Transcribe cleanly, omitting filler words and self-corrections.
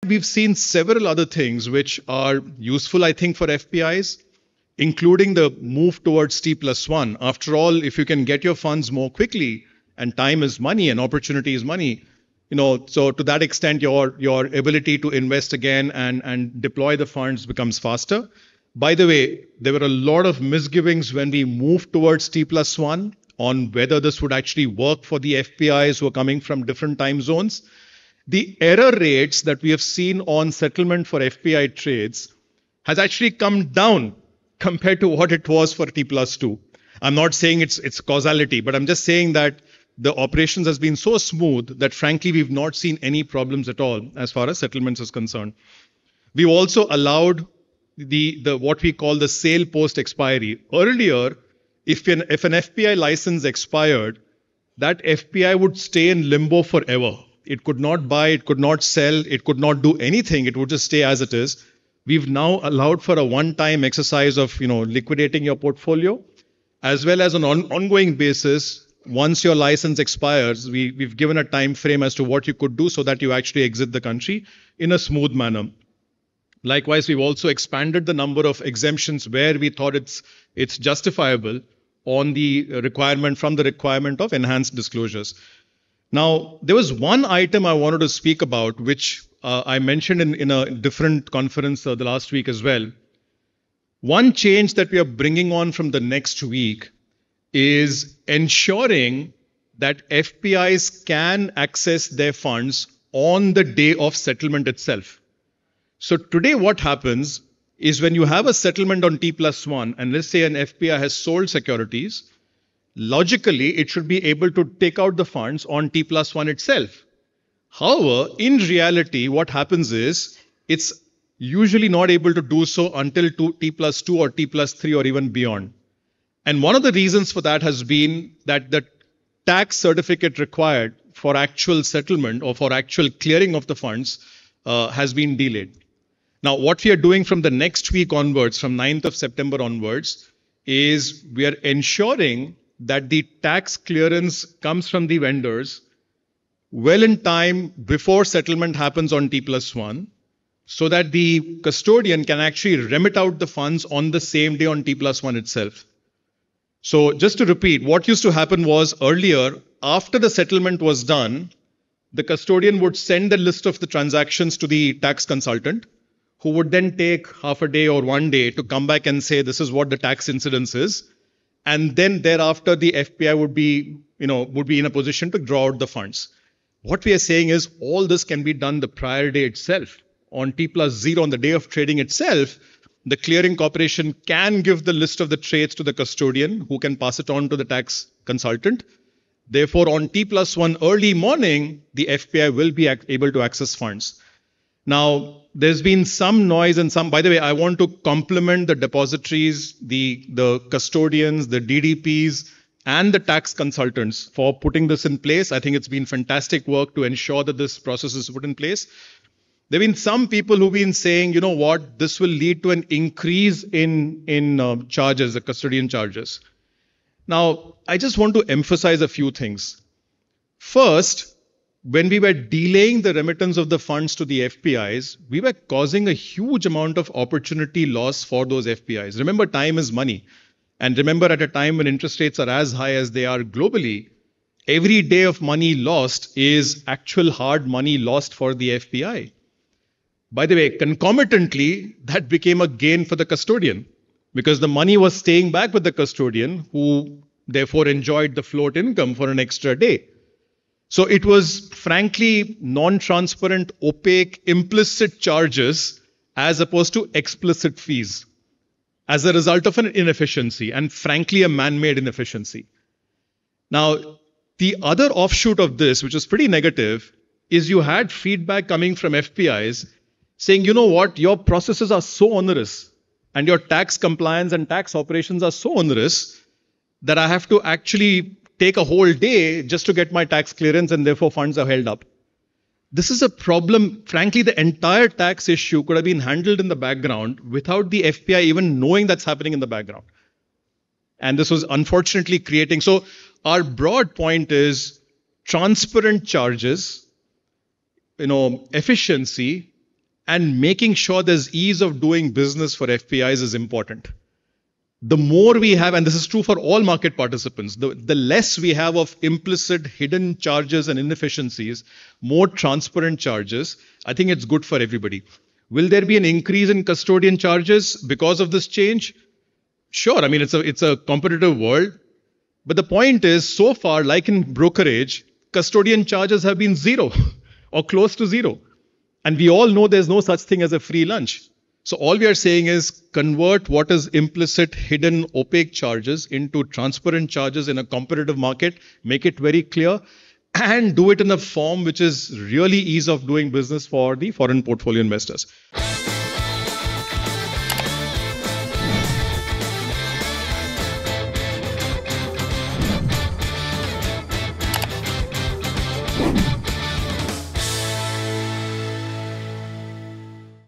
we've seen several other things which are useful, I think, for FPIs, including the move towards T+1. After all, if you can get your funds more quickly, and time is money and opportunity is money, so to that extent, your ability to invest again and deploy the funds becomes faster. By the way, there were a lot of misgivings when we moved towards T+1 on whether this would actually work for the FPIs who are coming from different time zones. The error rates that we have seen on settlement for FPI trades has actually come down compared to what it was for T+2. I'm not saying it's causality, but I'm just saying that the operations has been so smooth that frankly, we've not seen any problems at all as far as settlements is concerned. We've also allowed the what we call the sale post expiry. Earlier, if an FPI license expired, that FPI would stay in limbo forever. It could not buy, it could not sell, it could not do anything. It would just stay as it is. We've now allowed for a one-time exercise of liquidating your portfolio, as well as on an ongoing basis. Once your license expires, we've given a time frame as to what you could do so that you actually exit the country in a smooth manner. Likewise, we've also expanded the number of exemptions where we thought it's justifiable on the requirement of enhanced disclosures. Now, there was one item I wanted to speak about, which I mentioned in a different conference the last week as well. One change that we are bringing on from the next week is ensuring that FPIs can access their funds on the day of settlement itself. So today what happens is when you have a settlement on T+1, and let's say an FPI has sold securities, logically it should be able to take out the funds on T+1 itself. However, in reality, what happens is it's usually not able to do so until T+2 or T+3 or even beyond. And one of the reasons for that has been that the tax certificate required for actual settlement or for actual clearing of the funds has been delayed. Now, what we are doing from the next week onwards, from 9th of September onwards, is we are ensuring that the tax clearance comes from the vendors well in time before settlement happens on T+1, so that the custodian can actually remit out the funds on the same day on T+1 itself. So just to repeat, what used to happen was earlier, after the settlement was done, the custodian would send the list of the transactions to the tax consultant, who would then take half a day or 1 day to come back and say, this is what the tax incidence is. And then thereafter, the FPI would be in a position to draw out the funds. What we are saying is all this can be done the prior day itself. On T+0, on the day of trading itself, the clearing corporation can give the list of the trades to the custodian, who can pass it on to the tax consultant. Therefore, on T+1 early morning, the FPI will be able to access funds. Now, there's been some noise and by the way, I want to compliment the depositories, the custodians, the DDPs, and the tax consultants for putting this in place. I think it's been fantastic work to ensure that this process is put in place. There have been some people who've been saying, you know what, this will lead to an increase in charges, the custodian charges. Now, I just want to emphasize a few things. First, when we were delaying the remittance of the funds to the FPIs, we were causing a huge amount of opportunity loss for those FPIs. Remember, time is money. And remember, at a time when interest rates are as high as they are globally, every day of money lost is actual hard money lost for the FPI. By the way, concomitantly, that became a gain for the custodian because the money was staying back with the custodian, who therefore enjoyed the float income for an extra day. So it was frankly non-transparent, opaque, implicit charges as opposed to explicit fees as a result of an inefficiency, and frankly a man-made inefficiency. Now, the other offshoot of this, which was pretty negative, is you had feedback coming from FPIs saying, you know what, your processes are so onerous and your tax compliance and tax operations are so onerous that I have to actually take a whole day just to get my tax clearance, and therefore funds are held up. This is a problem. Frankly, the entire tax issue could have been handled in the background without the FPI even knowing that's happening in the background. And this was unfortunately creating. So our broad point is transparent charges, efficiency, and making sure there's ease of doing business for FPIs is important. The more we have, and this is true for all market participants, the less we have of implicit hidden charges and inefficiencies, more transparent charges, I think it's good for everybody. Will there be an increase in custodian charges because of this change? Sure, I mean, it's a competitive world. But the point is, so far, like in brokerage, custodian charges have been zero or close to zero. And we all know there's no such thing as a free lunch. So all we are saying is convert what is implicit, hidden, opaque charges into transparent charges in a competitive market, make it very clear, and do it in a form which is really ease of doing business for the foreign portfolio investors.